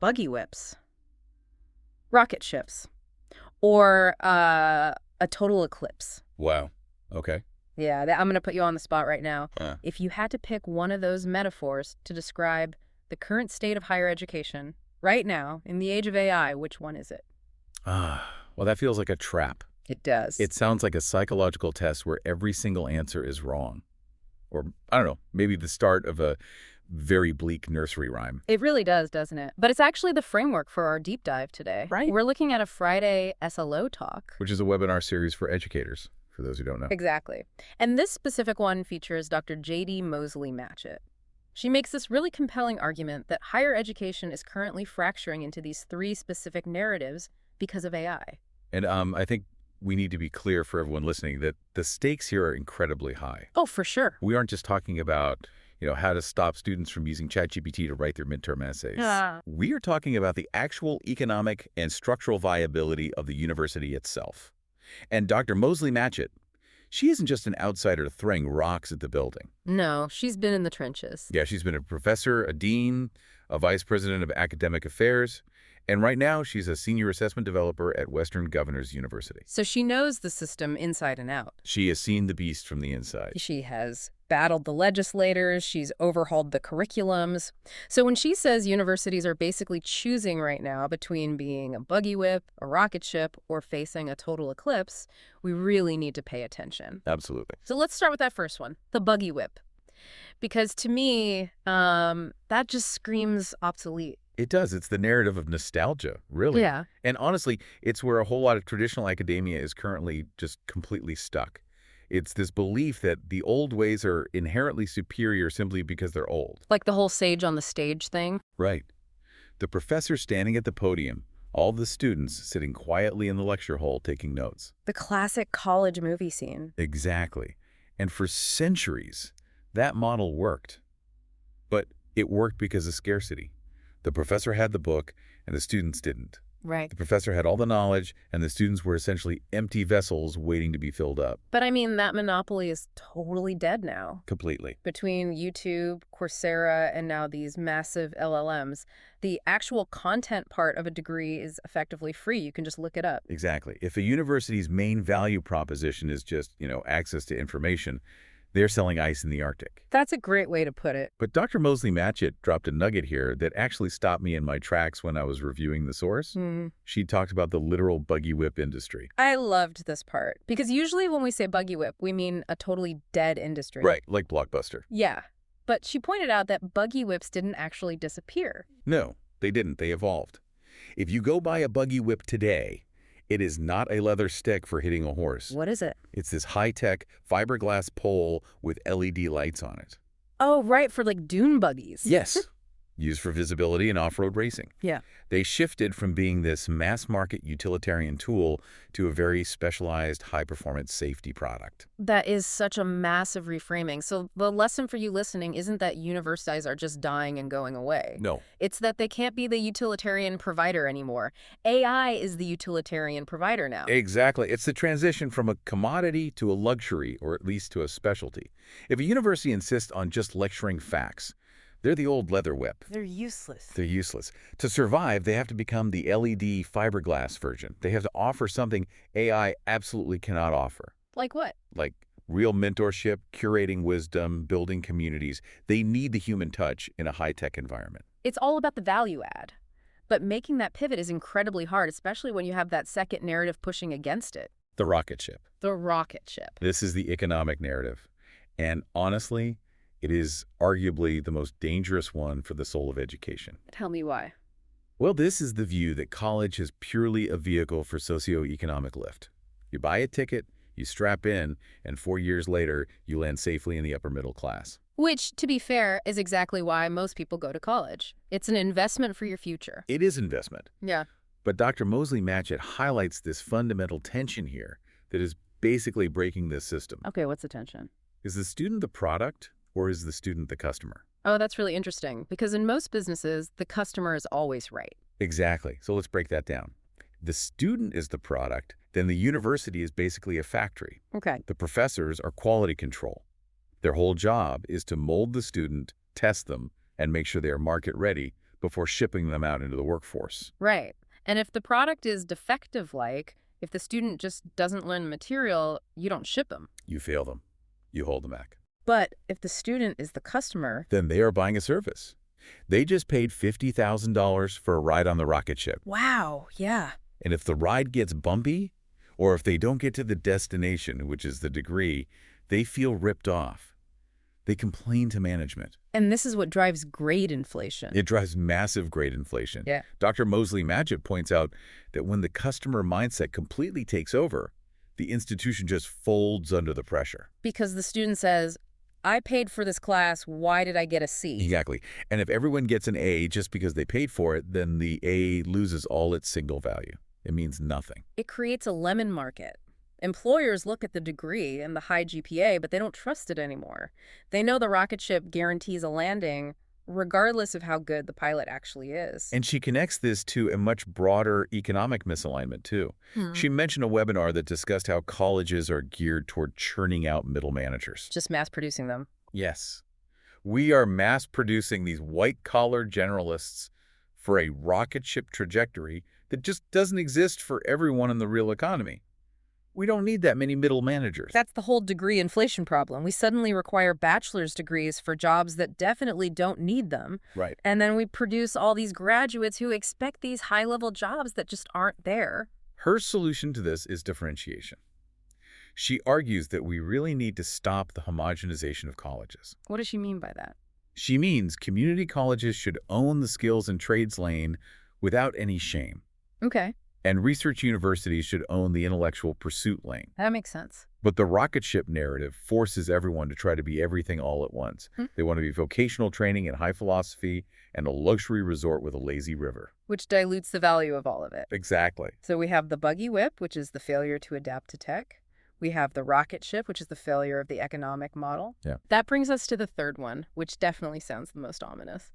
Buggy whips, rocket ships, or a total eclipse. Wow. Okay. Yeah, I'm going to put you on the spot right now. Uh, If you had to pick one of those metaphors to describe the current state of higher education right now in the age of AI, which one is it? well, that feels like a trap. It does. It sounds like a psychological test where every single answer is wrong. Or, I don't know, maybe the start of a very bleak nursery rhyme. It really does, doesn't it? But it's actually the framework for our deep dive today. Right. We're looking at a Friday SLO Talk. Which is a webinar series for educators, for those who don't know. Exactly. And this specific one features Dr. J.D. Mosley-Matchett. She makes this really compelling argument that higher education is currently fracturing into these three specific narratives because of AI. And I think we need to be clear for everyone listening that the stakes here are incredibly high. Oh, for sure. We aren't just talking about, how to stop students from using ChatGPT to write their midterm essays. We are talking about the actual economic and structural viability of the university itself. And Dr. Mosley-Matchett, she isn't just an outsider throwing rocks at the building. No, she's been in the trenches. Yeah, she's been a professor, a dean, a vice president of academic affairs, and right now she's a senior assessment developer at Western Governors University. So she knows the system inside and out. She has seen the beast from the inside. She has battled the legislators. She's overhauled the curriculums. So when she says universities are basically choosing right now between being a buggy whip, a rocket ship, or facing a total eclipse, we really need to pay attention. Absolutely. So let's start with that first one, the buggy whip. Because to me, that just screams obsolete. It does. It's the narrative of nostalgia, really. Yeah. And honestly, it's where a whole lot of traditional academia is currently just completely stuck. It's this belief that the old ways are inherently superior simply because they're old. Like the whole sage on the stage thing. Right. The professor standing at the podium, all the students sitting quietly in the lecture hall taking notes. The classic college movie scene. Exactly. And for centuries, that model worked. But it worked because of scarcity. The professor had the book, and the students didn't. Right. The professor had all the knowledge, and the students were essentially empty vessels waiting to be filled up. But I mean, that monopoly is totally dead now. Completely. Between YouTube, Coursera, and now these massive LLMs, the actual content part of a degree is effectively free. You can just look it up. Exactly. If a university's main value proposition is just, access to information, they're selling ice in the Arctic. That's a great way to put it. But Dr. Mosley-Matchett dropped a nugget here that actually stopped me in my tracks when I was reviewing the source. She talked about the literal buggy whip industry. I loved this part because usually when we say buggy whip, we mean a totally dead industry. Right, like Blockbuster. Yeah. But she pointed out that buggy whips didn't actually disappear. No, they didn't. They evolved. If you go buy a buggy whip today, it is not a leather stick for hitting a horse. What is it? It's this high-tech fiberglass pole with LED lights on it. Oh, right, for like dune buggies. Yes. Used for visibility and off-road racing. Yeah. They shifted from being this mass-market utilitarian tool to a very specialized high-performance safety product. That is such a massive reframing. So the lesson for you listening isn't that universities are just dying and going away. No. It's that they can't be the utilitarian provider anymore. AI is the utilitarian provider now. Exactly. It's the transition from a commodity to a luxury, or at least to a specialty. If a university insists on just lecturing facts, they're the old leather whip. They're useless. They're useless. To survive, they have to become the LED fiberglass version. They have to offer something AI absolutely cannot offer. Like what? Like real mentorship, curating wisdom, building communities. They need the human touch in a high-tech environment. It's all about the value add. But making that pivot is incredibly hard, especially when you have that second narrative pushing against it. The rocket ship. The rocket ship. This is the economic narrative. And honestly, it is arguably the most dangerous one for the soul of education. Tell me why. Well, this is the view that college is purely a vehicle for socioeconomic lift. You buy a ticket, you strap in, and 4 years later, you land safely in the upper middle class. Which, to be fair, is exactly why most people go to college. It's an investment for your future. It is investment. Yeah. But Dr. Mosley-Matchett highlights this fundamental tension here that is basically breaking this system. Okay, what's the tension? Is the student the product, or is the student the customer? Oh, that's really interesting, because in most businesses, the customer is always right. Exactly. So let's break that down. The student is the product, then the university is basically a factory. Okay. The professors are quality control. Their whole job is to mold the student, test them, and make sure they are market ready before shipping them out into the workforce. Right. And if the product is defective, like if the student just doesn't learn the material, you don't ship them. You fail them. You hold them back. But if the student is the customer, Then they are buying a service. They just paid $50,000 for a ride on the rocket ship. wow, yeah. And if the ride gets bumpy, or if they don't get to the destination, which is the degree, they feel ripped off. They complain to management. And this is what drives grade inflation. It drives massive grade inflation. Yeah. Dr. Mosley-Matchett points out that when the customer mindset completely takes over, the institution just folds under the pressure. Because the student says, I paid for this class, why did I get a C? Exactly. And if everyone gets an A just because they paid for it, then the A loses all its single value. It means nothing. It creates a lemon market. Employers look at the degree and the high GPA, but they don't trust it anymore. They know the rocket ship guarantees a landing, regardless of how good the pilot actually is. And she connects this to a much broader economic misalignment, too. She mentioned a webinar that discussed how colleges are geared toward churning out middle managers. Just mass producing them. Yes. We are mass-producing these white-collar generalists for a rocket ship trajectory that just doesn't exist for everyone in the real economy. We don't need that many middle managers. That's the whole degree inflation problem. We suddenly require bachelor's degrees for jobs that definitely don't need them. Right. And then we produce all these graduates who expect these high-level jobs that just aren't there. Her solution to this is differentiation. She argues that we really need to stop the homogenization of colleges. What does she mean by that? She means community colleges should own the skills and trades lane without any shame. Okay, And research universities should own the intellectual pursuit lane. that makes sense. But the rocket ship narrative forces everyone to try to be everything all at once. They want to be vocational training and high philosophy and a luxury resort with a lazy river. Which dilutes the value of all of it. Exactly. So we have the buggy whip, which is the failure to adapt to tech. We have the rocket ship, which is the failure of the economic model. Yeah. That brings us to the third one, which definitely sounds the most ominous.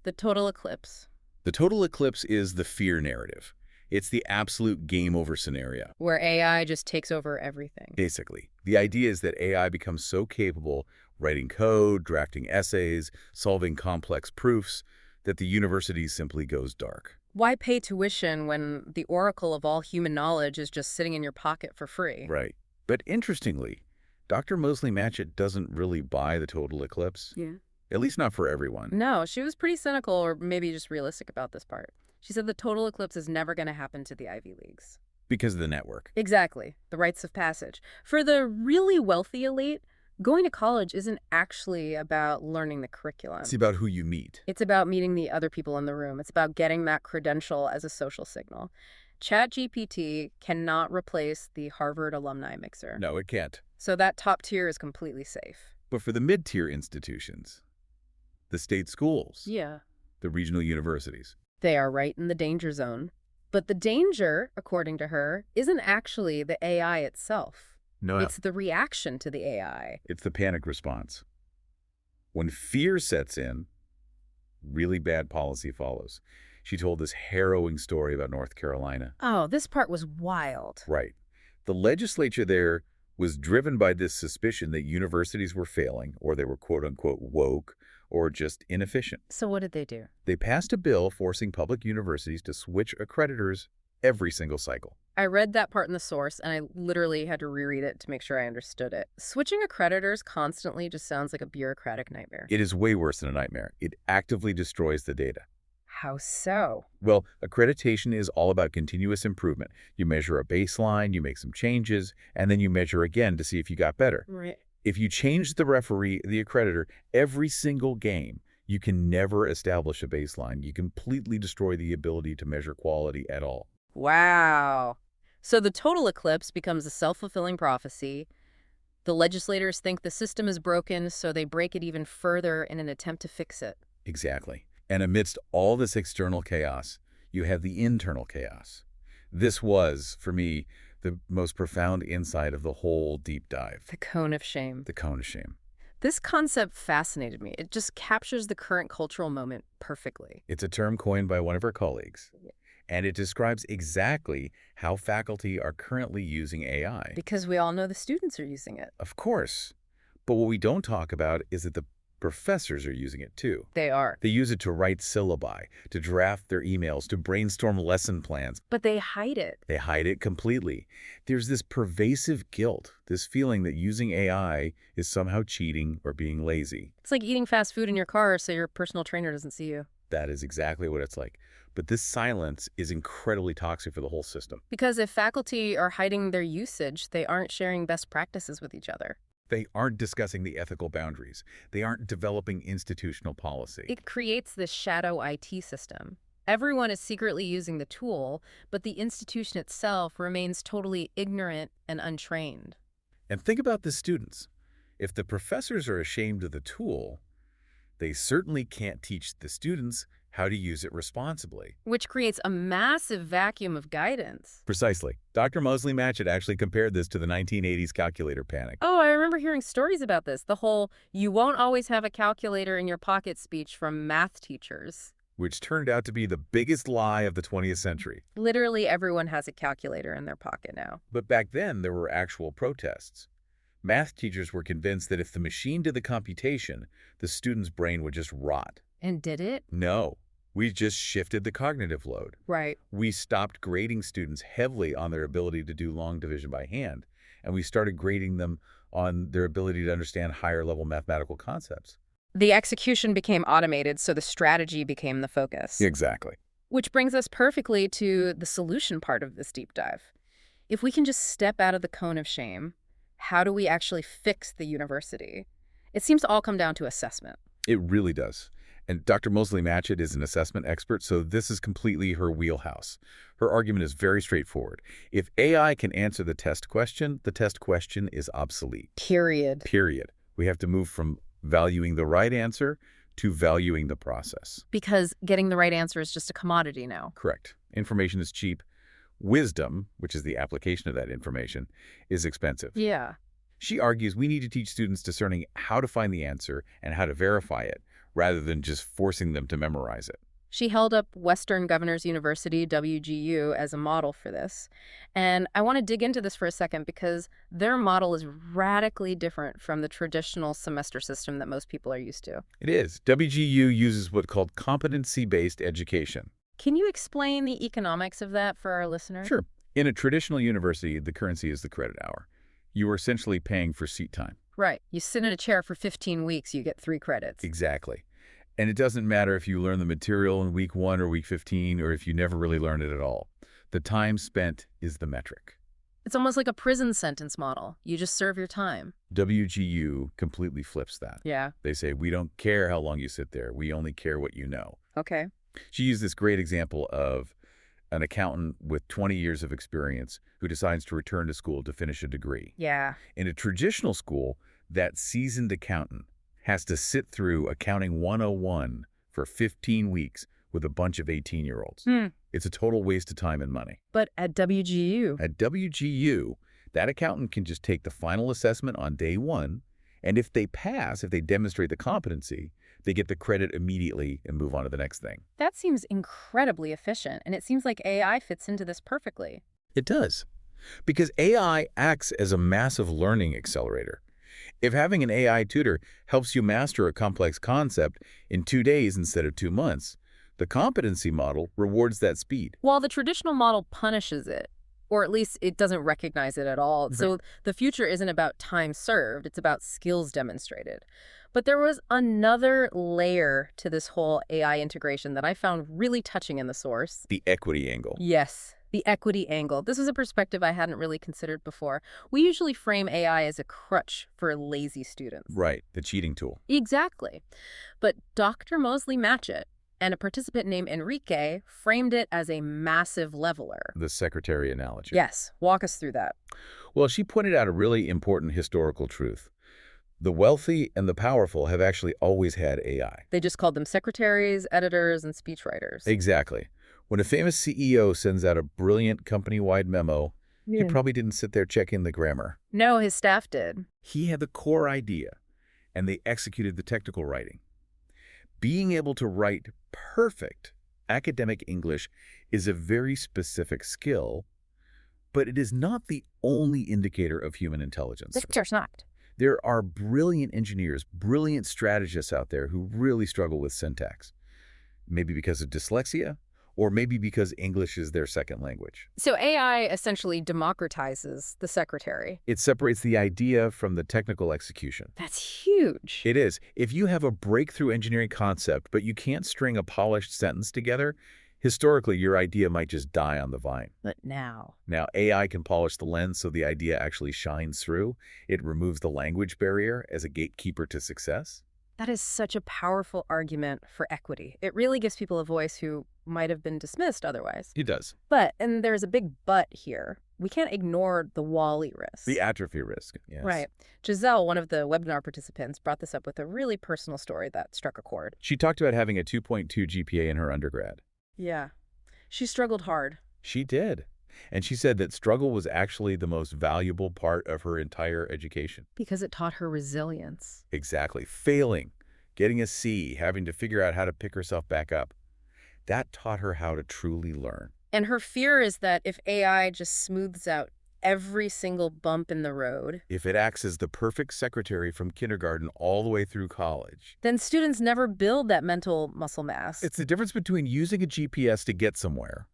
The total eclipse, The total eclipse is the fear narrative. It's the absolute game over scenario. where AI just takes over everything. Basically, the idea is that AI becomes so capable writing code, drafting essays, solving complex proofs, that the university simply goes dark. Why pay tuition when the oracle of all human knowledge is just sitting in your pocket for free? Right. But interestingly, Dr. Mosley-Matchett doesn't really buy the total eclipse. Yeah. At least not for everyone. No, she was pretty cynical or maybe just realistic about this part. She said the total eclipse is never going to happen to the Ivy Leagues. Because of the network. Exactly. The rites of passage. For the really wealthy elite, going to college isn't actually about learning the curriculum. It's about who you meet. It's about meeting the other people in the room. It's about getting that credential as a social signal. ChatGPT cannot replace the Harvard alumni mixer. No, it can't. So that top tier is completely safe. But for the mid-tier institutions, the state schools, Yeah. the regional universities, They are right in the danger zone. But the danger, according to her, isn't actually the AI itself. no, It's the reaction to the AI. it's the panic response. When fear sets in, really bad policy follows. She told this harrowing story about North Carolina. Oh, this part was wild. Right. The legislature there was driven by this suspicion that universities were failing, or they were quote-unquote woke, or just inefficient. So what did they do? They passed a bill forcing public universities to switch accreditors every single cycle. I read that part in the source, and I literally had to reread it to make sure I understood it. Switching accreditors constantly just sounds like a bureaucratic nightmare. It is way worse than a nightmare. It actively destroys the data. How so? Well, accreditation is all about continuous improvement. You measure a baseline, you make some changes, and then you measure again to see if you got better. Right. If you change the referee, the accreditor, every single game, you can never establish a baseline. You completely destroy the ability to measure quality at all. Wow. So the total eclipse becomes a self-fulfilling prophecy. The legislators think the system is broken, so they break it even further in an attempt to fix it. Exactly. And amidst all this external chaos, you have the internal chaos. This was, for me, the most profound insight of the whole deep dive. The cone of shame. The cone of shame. This concept fascinated me. It just captures the current cultural moment perfectly. It's a term coined by one of our colleagues, and it describes exactly how faculty are currently using AI. Because we all know the students are using it. Of course. But what we don't talk about is that the Professors are using it too. They are. They use it to write syllabi, to draft their emails, to brainstorm lesson plans. But they hide it. They hide it completely. There's this pervasive guilt, this feeling that using AI is somehow cheating or being lazy. It's like eating fast food in your car so your personal trainer doesn't see you. That is exactly what it's like. But this silence is incredibly toxic for the whole system. Because if faculty are hiding their usage, they aren't sharing best practices with each other. They aren't discussing the ethical boundaries. They aren't developing institutional policy. It creates this shadow IT system. Everyone is secretly using the tool, but the institution itself remains totally ignorant and untrained. And think about the students. If the professors are ashamed of the tool, they certainly can't teach the students how to use it responsibly. Which creates a massive vacuum of guidance. Precisely. Dr. Mosley-Matchett actually compared this to the 1980s calculator panic. Oh, I remember hearing stories about this. The whole, you won't always have a calculator in your pocket speech from math teachers. Which turned out to be the biggest lie of the 20th century. Literally everyone has a calculator in their pocket now. But back then, there were actual protests. Math teachers were convinced that if the machine did the computation, the student's brain would just rot. And did it? No. We just shifted the cognitive load. Right. We stopped grading students heavily on their ability to do long division by hand, and we started grading them on their ability to understand higher-level mathematical concepts. The execution became automated, so the strategy became the focus. Exactly. Which brings us perfectly to the solution part of this deep dive. If we can just step out of the cone of shame, how do we actually fix the university? It seems to all come down to assessment. It really does. And Dr. Mosley-Matchett is an assessment expert, so this is completely her wheelhouse. Her argument is very straightforward. If AI can answer the test question is obsolete. Period. Period. We have to move from valuing the right answer to valuing the process. Because getting the right answer is just a commodity now. Correct. Information is cheap. Wisdom, which is the application of that information, is expensive. Yeah. She argues we need to teach students discerning how to find the answer and how to verify it, rather than just forcing them to memorize it. She held up Western Governors University, WGU, as a model for this. And I want to dig into this for a second because their model is radically different from the traditional semester system that most people are used to. It is. WGU uses what's called competency-based education. Can you explain the economics of that for our listeners? Sure. In a traditional university, the currency is the credit hour. You are essentially paying for seat time. Right. You sit in a chair for 15 weeks, you get 3 credits. Exactly. And it doesn't matter if you learn the material in week 1 or week 15 or if you never really learned it at all. The time spent is the metric. It's almost like a prison sentence model. You just serve your time. WGU completely flips that. Yeah. They say, we don't care how long you sit there. We only care what you know. Okay. She used this great example of an accountant with 20 years of experience who decides to return to school to finish a degree. Yeah. In a traditional school, that seasoned accountant has to sit through Accounting 101 for 15 weeks with a bunch of 18-year-olds. It's a total waste of time and money. But at WGU... At WGU, that accountant can just take the final assessment on day 1, and if they pass, if they demonstrate the competency, they get the credit immediately and move on to the next thing. That seems incredibly efficient, and it seems like AI fits into this perfectly. It does. Because AI acts as a massive learning accelerator. If having an AI tutor helps you master a complex concept in 2 days instead of 2 months, the competency model rewards that speed. While the traditional model punishes it, or at least it doesn't recognize it at all. Right. So the future isn't about time served, it's about skills demonstrated. But there was another layer to this whole AI integration that I found really touching in the source. The equity angle. Yes, the equity angle. This is a perspective I hadn't really considered before. We usually frame AI as a crutch for lazy students. Right, the cheating tool. Exactly. But Dr. Mosley-Matchett and a participant named Enrique framed it as a massive leveler. The secretary analogy. Yes, walk us through that. Well, she pointed out a really important historical truth. The wealthy and the powerful have actually always had AI. They just called them secretaries, editors, and speechwriters. Exactly. When a famous CEO sends out a brilliant company-wide memo, he probably didn't sit there checking the grammar. No, his staff did. He had the core idea, and they executed the technical writing. Being able to write perfect academic English is a very specific skill, but it is not the only indicator of human intelligence. Of course not. There are brilliant engineers, brilliant strategists out there who really struggle with syntax. Maybe because of dyslexia, or maybe because English is their second language. So AI essentially democratizes the secretary. It separates the idea from the technical execution. That's huge. It is. If you have a breakthrough engineering concept, but you can't string a polished sentence together, historically, your idea might just die on the vine. But now AI can polish the lens so the idea actually shines through. It removes the language barrier as a gatekeeper to success. that is such a powerful argument for equity. It really gives people a voice who might have been dismissed otherwise. It does. But, and there's a big but here, we can't ignore the Wall-E risk. The atrophy risk, yes. Right. Giselle, one of the webinar participants, brought this up with a really personal story that struck a chord. She talked about having a 2.2 GPA in her undergrad. Yeah. She struggled hard. She did. And she said that struggle was actually the most valuable part of her entire education. Because it taught her resilience. Exactly. Failing, getting a C, having to figure out how to pick herself back up. That taught her how to truly learn. And her fear is that if AI just smooths out every single bump in the road, If it acts as the perfect secretary from kindergarten all the way through college, then students never build that mental muscle mass. it's the difference between using a GPS to get somewhere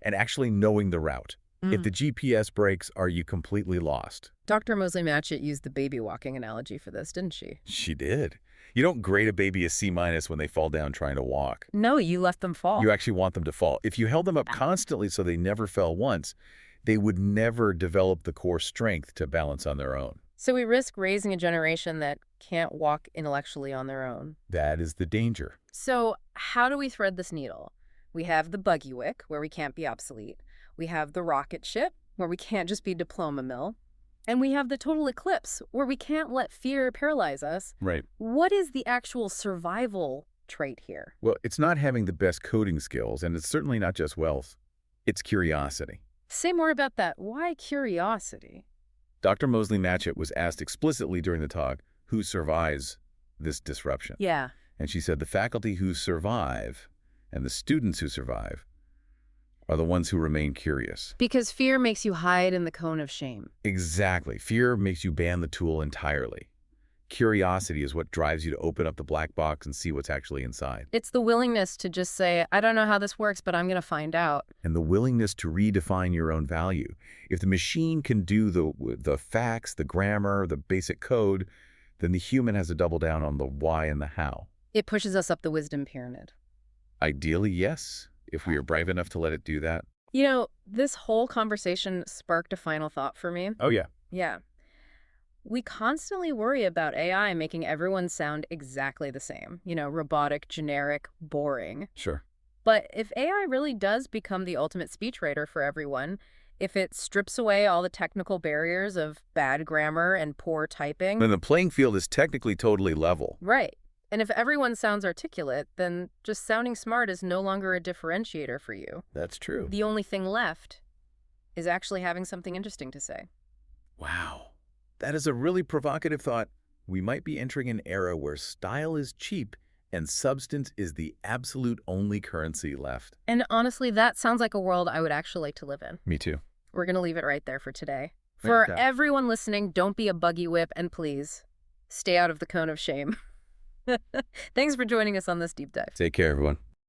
and actually knowing the route. If the GPS breaks, are you completely lost? Dr. Mosley-Matchett used the baby walking analogy for this, didn't she? She did. You don't grade a baby a C- when they fall down trying to walk. No, you let them fall. You actually want them to fall. If you held them up constantly so they never fell once, they would never develop the core strength to balance on their own. So we risk raising a generation that can't walk intellectually on their own. That is the danger. So how do we thread this needle? We have the buggy wick, where we can't be obsolete. We have the rocket ship, where we can't just be diploma mill. And we have the total eclipse, where we can't let fear paralyze us. Right. What is the actual survival trait here? Well, it's not having the best coding skills, and it's certainly not just wealth. It's curiosity. Say more about that. Why curiosity? Dr. Mosley-Matchett was asked explicitly during the talk who survives this disruption. Yeah. And she said the faculty who survive and the students who survive are the ones who remain curious. Because fear makes you hide in the cone of shame. Exactly. Fear makes you ban the tool entirely. Curiosity is what drives you to open up the black box and see what's actually inside. It's the willingness to just say, I don't know how this works, but I'm going to find out. And the willingness to redefine your own value. If the machine can do the facts, the grammar, the basic code, then the human has to double down on the why and the how. It pushes us up the wisdom pyramid. Ideally, yes, if we are brave enough to let it do that. You know, this whole conversation sparked a final thought for me. Oh, yeah. Yeah. We constantly worry about AI making everyone sound exactly the same. You know, robotic, generic, boring. Sure. But if AI really does become the ultimate speechwriter for everyone, if it strips away all the technical barriers of bad grammar and poor typing... Then the playing field is technically totally level. Right. And if everyone sounds articulate, then just sounding smart is no longer a differentiator for you. That's true. The only thing left is actually having something interesting to say. Wow. That is a really provocative thought. We might be entering an era where style is cheap and substance is the absolute only currency left. And honestly, that sounds like a world I would actually like to live in. Me too. We're going to leave it right there for today. For everyone listening, don't be a buggy whip, and please, stay out of the cone of shame. Thanks for joining us on this deep dive. Take care, everyone.